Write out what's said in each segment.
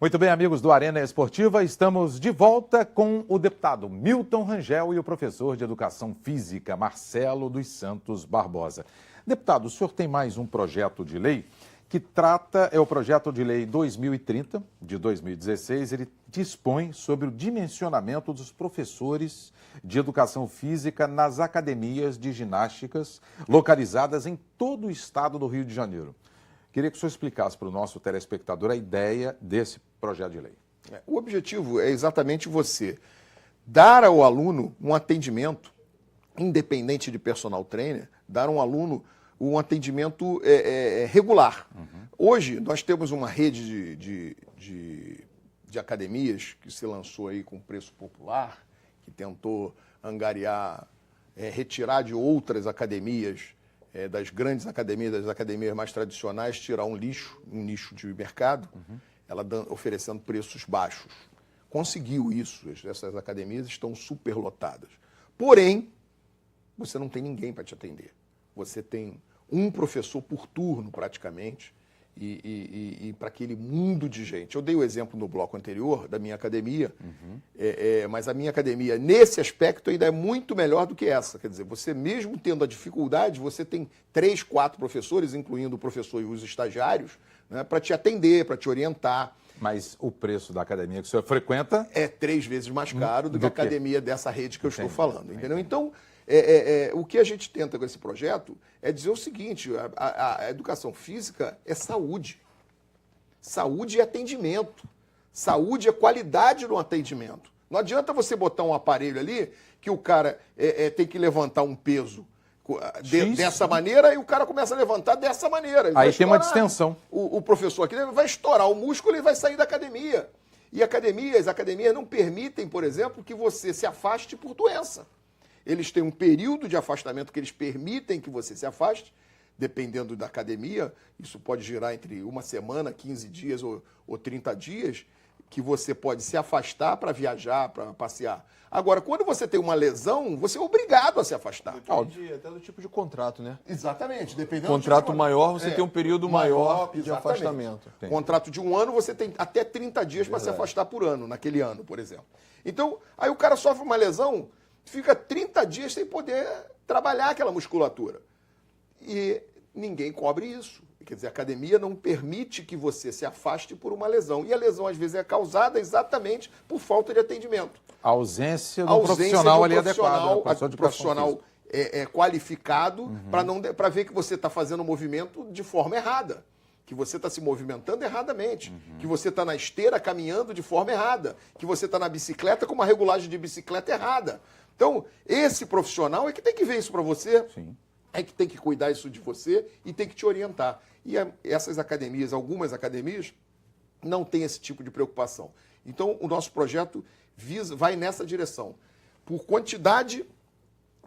Muito bem, amigos do Arena Esportiva, estamos de volta com o deputado Milton Rangel e o professor de Educação Física, Marcelo dos Santos Barbosa. Deputado, o senhor tem mais um projeto de lei que trata, é o projeto de lei 2030, de 2016, ele dispõe sobre o dimensionamento dos professores de Educação Física nas academias de ginásticas localizadas em todo o estado do Rio de Janeiro. Queria que o senhor explicasse para o nosso telespectador a ideia desse projeto de lei. O objetivo é exatamente você dar ao aluno um atendimento, independente de personal trainer, dar ao aluno um atendimento regular. Hoje, nós temos uma rede de academias que se lançou aí com preço popular, que tentou angariar, retirar de outras academias, das grandes academias, das academias mais tradicionais, tirar um nicho de mercado, ela oferecendo preços baixos. Conseguiu isso, essas academias estão superlotadas. Porém, você não tem ninguém para te atender. Você tem um professor por turno, praticamente, e para aquele mundo de gente. Eu dei o exemplo no bloco anterior da minha academia, mas a minha academia, nesse aspecto, ainda é muito melhor do que essa. Quer dizer, você mesmo tendo a dificuldade, você tem 3, 4 professores, incluindo o professor e os estagiários, né, para te atender, para te orientar. Mas o preço da academia que o senhor frequenta é 3 vezes mais caro do que a academia dessa rede que eu estou falando, entendeu? Então, o que a gente tenta com esse projeto é dizer o seguinte: a educação física é saúde. Saúde é atendimento. Saúde é qualidade no atendimento. Não adianta você botar um aparelho ali que o cara tem que levantar um peso dessa maneira e o cara começa a levantar dessa maneira. Aí tem uma distensão. O professor aqui vai estourar o músculo e vai sair da academia. E as academias não permitem, por exemplo, que você se afaste por doença. Eles têm um período de afastamento que eles permitem que você se afaste, dependendo da academia. Isso pode girar entre uma semana, 15 dias ou 30 dias, que você pode se afastar para viajar, para passear. Agora, quando você tem uma lesão, você é obrigado a se afastar. Depende até do tipo de contrato, né? Exatamente. Dependendo Contrato do tipo maior, você tem um período maior de exatamente. afastamento. Contrato de 1 ano, você tem até 30 dias para se afastar por ano, naquele ano, por exemplo. Então, aí o cara sofre uma lesão, fica 30 dias sem poder trabalhar aquela musculatura. E ninguém cobre isso. Quer dizer, a academia não permite que você se afaste por uma lesão. E a lesão, às vezes, é causada exatamente por falta de atendimento. A ausência do profissional ali adequado. O profissional qualificado para ver que você está fazendo o movimento de forma errada. Que você está se movimentando erradamente, que você está na esteira caminhando de forma errada, que você está na bicicleta com uma regulagem de bicicleta errada. Então, esse profissional é que tem que ver isso para você, é que tem que cuidar isso de você e tem que te orientar. E essas academias, algumas academias, não têm esse tipo de preocupação. Então, o nosso projeto vai nessa direção. Por quantidade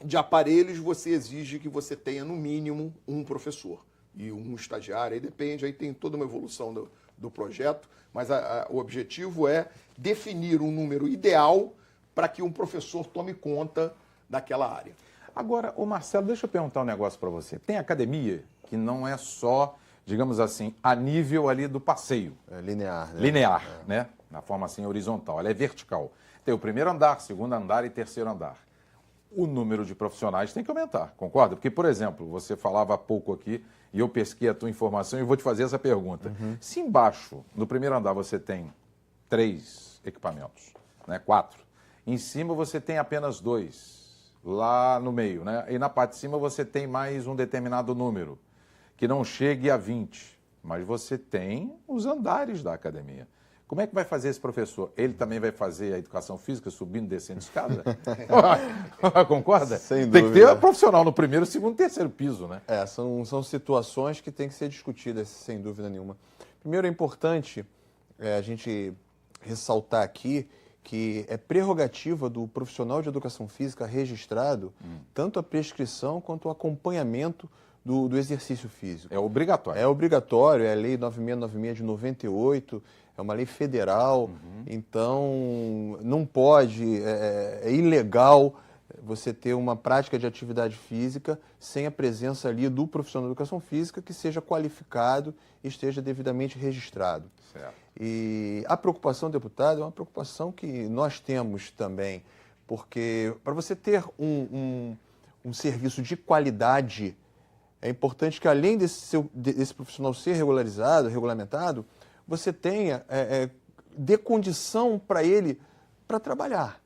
de aparelhos, você exige que você tenha, no mínimo, um professor e um estagiário, aí depende, aí tem toda uma evolução do projeto, mas o objetivo é definir um número ideal para que um professor tome conta daquela área. Agora, ô Marcelo, deixa eu perguntar um negócio para você. Tem academia que não é só, digamos assim, a nível ali do passeio. É linear, né? Linear, né? Na forma assim horizontal, ela é vertical. Tem o primeiro andar, segundo andar e terceiro andar. O número de profissionais tem que aumentar, concorda? Porque, por exemplo, você falava há pouco aqui, e eu pesquei a tua informação e vou te fazer essa pergunta. Se embaixo, no primeiro andar, você tem 3 equipamentos, né? 4. Em cima você tem apenas 2, lá no meio, né? E na parte de cima você tem mais um determinado número, que não chegue a 20, mas você tem os andares da academia. Como é que vai fazer esse professor? Ele também vai fazer a educação física subindo e descendo escada? Concorda? Sem Tem dúvida. que ter profissional no primeiro, segundo, terceiro piso, né? São situações que têm que ser discutidas, sem dúvida nenhuma. Primeiro, é importante a gente ressaltar aqui que é prerrogativa do profissional de educação física registrado tanto a prescrição quanto o acompanhamento do exercício físico. É obrigatório. É obrigatório, é a Lei 9696 de 98, é uma lei federal, então não pode, é ilegal você ter uma prática de atividade física sem a presença ali do profissional de educação física que seja qualificado e esteja devidamente registrado. Certo. E a preocupação, deputado, é uma preocupação que nós temos também, porque para você ter um serviço de qualidade, é importante que, além desse profissional ser regularizado, regulamentado, você tenha, dê condição para ele para trabalhar.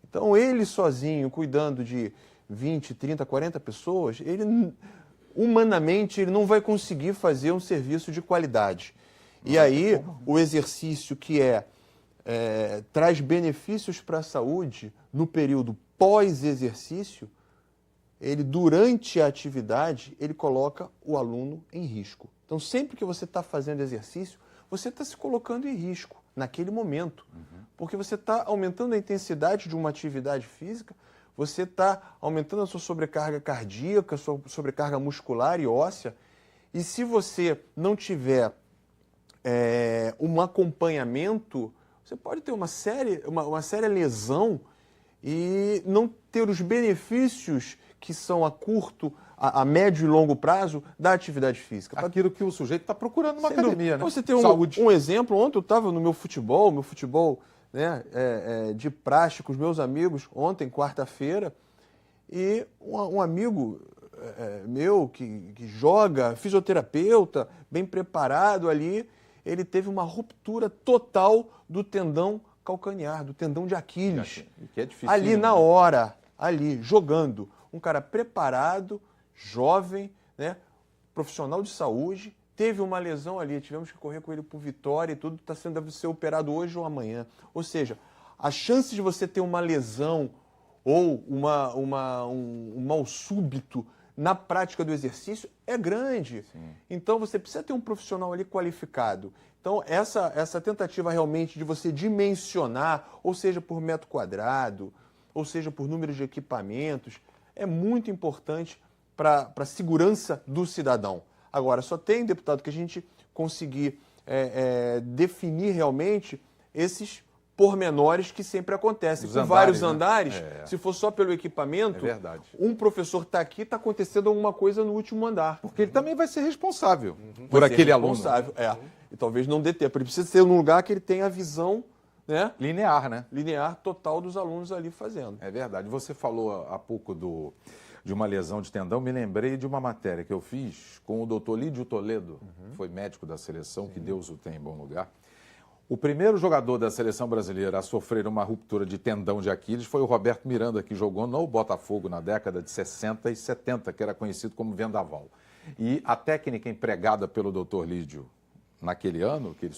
Então, ele sozinho, cuidando de 20, 30, 40 pessoas, humanamente, ele não vai conseguir fazer um serviço de qualidade. E aí, o exercício que traz benefícios para a saúde no período pós-exercício, ele, durante a atividade, ele coloca o aluno em risco. Então, sempre que você está fazendo exercício, você está se colocando em risco naquele momento. Porque você está aumentando a intensidade de uma atividade física, você está aumentando a sua sobrecarga cardíaca, a sua sobrecarga muscular e óssea. E se você não tiver um acompanhamento, você pode ter uma séria lesão e não ter os benefícios que são a curto, a médio e longo prazo da atividade física. Aquilo que o sujeito está procurando numa academia, né? Você tem Saúde. um exemplo, ontem eu estava no meu futebol, né, de praxe com os meus amigos, ontem, quarta-feira, e um amigo meu que joga, fisioterapeuta, bem preparado ali, ele teve uma ruptura total do tendão calcanear, do tendão de Aquiles. Que é difícil. Ali na hora, ali, jogando. Um cara preparado, jovem, né, profissional de saúde, teve uma lesão ali, tivemos que correr com ele por Vitória e tudo, deve ser operado hoje ou amanhã. Ou seja, a chance de você ter uma lesão ou um mal súbito na prática do exercício é grande. Sim. Então você precisa ter um profissional ali qualificado. Então essa tentativa realmente de você dimensionar, ou seja por metro quadrado, ou seja por número de equipamentos, é muito importante para a segurança do cidadão. Agora, só tem, deputado, que a gente conseguir definir realmente esses pormenores que sempre acontecem. Com vários andares, se for só pelo equipamento, um professor está aqui, está acontecendo alguma coisa no último andar. Porque ele também vai ser responsável por aquele aluno. E talvez não dê tempo. Ele precisa ser num lugar que ele tenha a visão, né? Linear, né? Linear total dos alunos ali fazendo. É verdade. Você falou há pouco de uma lesão de tendão, me lembrei de uma matéria que eu fiz com o doutor Lídio Toledo, que foi médico da seleção, que Deus o tem em bom lugar. O primeiro jogador da seleção brasileira a sofrer uma ruptura de tendão de Aquiles foi o Roberto Miranda, que jogou no Botafogo na década de 60 e 70, que era conhecido como vendaval. E a técnica empregada pelo doutor Lídio naquele ano, que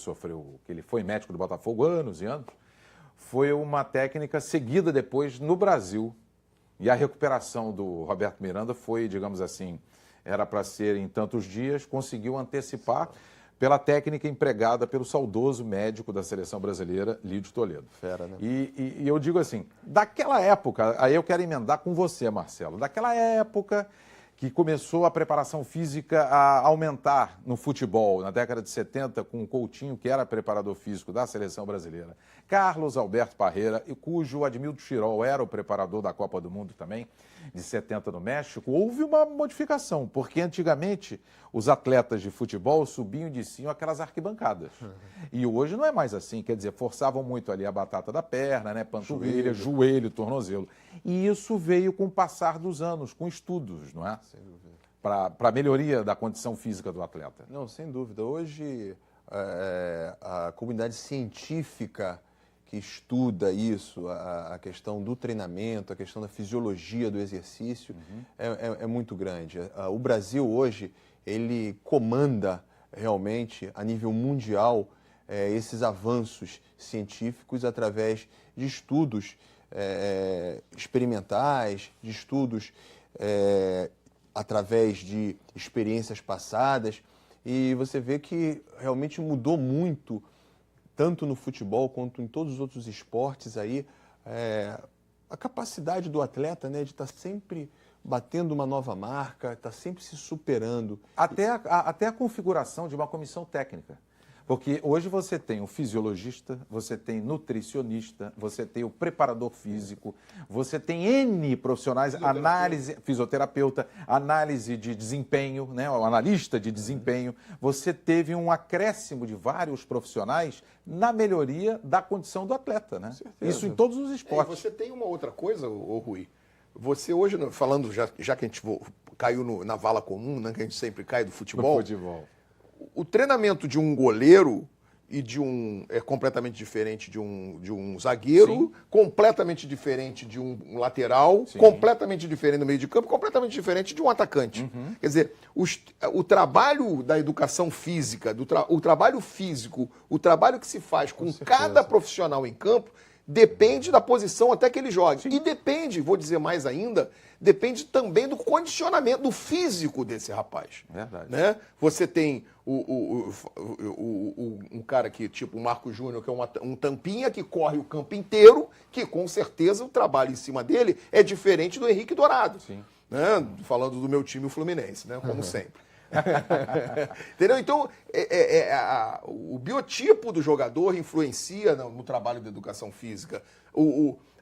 ele foi médico do Botafogo anos e anos, foi uma técnica seguida depois no Brasil. E a recuperação do Roberto Miranda foi, digamos assim, era para ser em tantos dias, conseguiu antecipar pela técnica empregada pelo saudoso médico da seleção brasileira, Lídio Toledo. Fera, né? E eu digo assim, daquela época, aí eu quero emendar com você, Marcelo, daquela época que começou a preparação física a aumentar no futebol, na década de 70, com o Coutinho, que era preparador físico da seleção brasileira, Carlos Alberto Parreira, cujo Admildo Chirol era o preparador da Copa do Mundo também, de 70 no México, houve uma modificação, porque antigamente os atletas de futebol subiam e desciam aquelas arquibancadas. E hoje não é mais assim, quer dizer, forçavam muito ali a batata da perna, né, panturrilha, joelho, tornozelo. E isso veio com o passar dos anos, com estudos, não é? Sem dúvida. Para a melhoria da condição física do atleta. Não, sem dúvida. Hoje, a comunidade científica que estuda isso, a questão do treinamento, a questão da fisiologia do exercício, é muito grande. O Brasil hoje, ele comanda realmente, a nível mundial, esses avanços científicos através de estudos experimentais, de estudos através de experiências passadas, e você vê que realmente mudou muito, tanto no futebol quanto em todos os outros esportes aí, a capacidade do atleta, né, de estar sempre batendo uma nova marca, estar sempre se superando. Até a configuração de uma comissão técnica. Porque hoje você tem o fisiologista, você tem nutricionista, você tem o preparador físico, você tem N profissionais, análise, fisioterapeuta, análise de desempenho, né, o analista de desempenho. Você teve um acréscimo de vários profissionais na melhoria da condição do atleta, né? Isso em todos os esportes. Você tem uma outra coisa, ô Rui. Você hoje, falando, já que a gente caiu na vala comum, né, que a gente sempre cai do futebol. O treinamento de um goleiro e de é completamente diferente de um zagueiro, sim, completamente diferente de um lateral, sim, completamente diferente do meio de campo, completamente diferente de um atacante. Uhum. Quer dizer, o trabalho da educação física, o trabalho físico, o trabalho que se faz com cada profissional em campo, depende da posição até que ele jogue. Sim. E depende, vou dizer mais ainda, depende também do condicionamento, do físico desse rapaz. Verdade. Né? Você tem um cara que, tipo o Marco Júnior, que é um tampinha que corre o campo inteiro, que com certeza o trabalho em cima dele é diferente do Henrique Dourado. Sim. Né? Falando do meu time, o Fluminense, né? Como sempre. Entendeu? Então, o biotipo do jogador influencia no trabalho da educação física.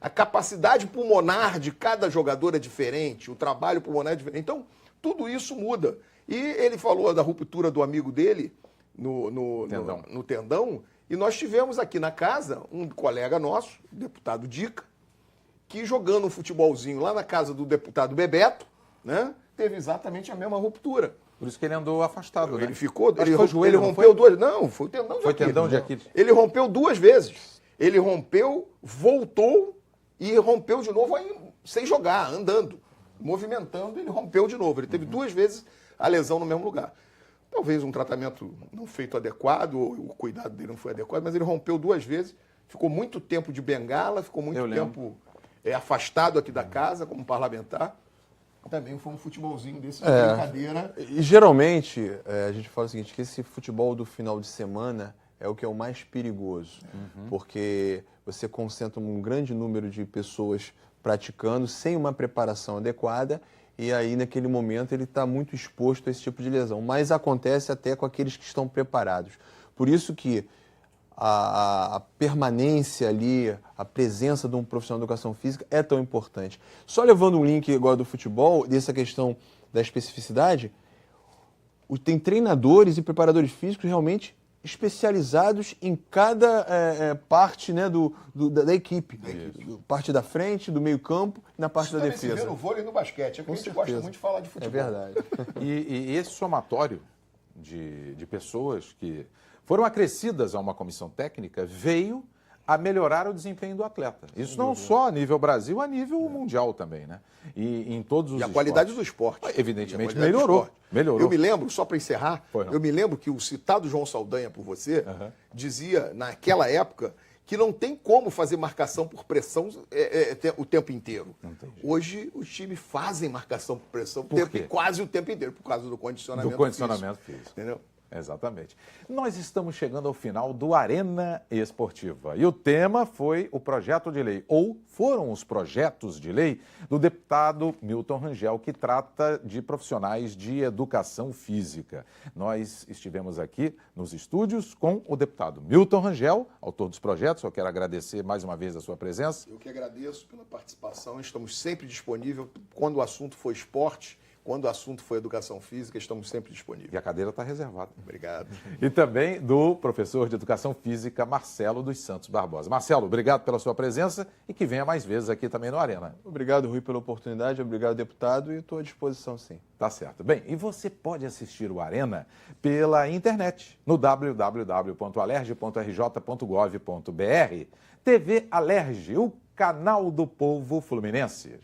A capacidade pulmonar de cada jogador é diferente, o trabalho pulmonar é diferente. Então, tudo isso muda. E ele falou da ruptura do amigo dele no tendão. E nós tivemos aqui na casa um colega nosso, o deputado Dica, que jogando um futebolzinho lá na casa do deputado Bebeto, né, teve exatamente a mesma ruptura. Por isso que ele andou afastado, né? Ele ficou... Ele rompeu duas... Não, foi o tendão de Aquiles. Foi tendão de Aquiles. Ele rompeu duas vezes. Ele rompeu, voltou e rompeu de novo aí, sem jogar, andando. Movimentando, ele rompeu de novo. Ele teve duas vezes a lesão no mesmo lugar. Talvez um tratamento não feito adequado, ou o cuidado dele não foi adequado, mas ele rompeu duas vezes. Ficou muito tempo de bengala, ficou muito tempo afastado aqui da casa como parlamentar. Também foi um futebolzinho desse, de brincadeira. E geralmente, a gente fala o seguinte, que esse futebol do final de semana é o que é o mais perigoso, porque você concentra um grande número de pessoas praticando sem uma preparação adequada e aí naquele momento ele está muito exposto a esse tipo de lesão. Mas acontece até com aqueles que estão preparados. Por isso que a permanência ali, a presença de um profissional de educação física é tão importante. Só levando um link agora do futebol, dessa questão da especificidade, tem treinadores e preparadores físicos realmente especializados em cada parte, né, da equipe. Parte da frente, do meio campo e na parte da defesa. Isso também se vê no vôlei e no basquete. É porque a gente gosta muito de falar de futebol. É verdade. E esse somatório de pessoas que foram acrescidas a uma comissão técnica, veio a melhorar o desempenho do atleta. Isso não só a nível Brasil, a nível mundial também, né? E em todos os esportes. E a qualidade do esporte. Evidentemente melhorou. Eu me lembro, só para encerrar, eu me lembro que o citado João Saldanha por você dizia, naquela época, que não tem como fazer marcação por pressão o tempo inteiro. Hoje, os times fazem marcação por pressão quase o tempo inteiro, por causa do condicionamento físico. Entendeu? Exatamente. Nós estamos chegando ao final do Arena Esportiva. E o tema foi o projeto de lei, ou foram os projetos de lei do deputado Milton Rangel, que trata de profissionais de educação física. Nós estivemos aqui nos estúdios com o deputado Milton Rangel, autor dos projetos. Eu quero agradecer mais uma vez a sua presença. Eu que agradeço pela participação. Estamos sempre disponíveis quando o assunto for esporte. Quando o assunto for educação física, estamos sempre disponíveis. E a cadeira está reservada. Obrigado. E também do professor de educação física, Marcelo dos Santos Barbosa. Marcelo, obrigado pela sua presença e que venha mais vezes aqui também no Arena. Obrigado, Rui, pela oportunidade. Obrigado, deputado, e estou à disposição, sim. Tá certo. Bem, e você pode assistir o Arena pela internet, no www.alerj.rj.gov.br. TV Alerj, o canal do povo fluminense.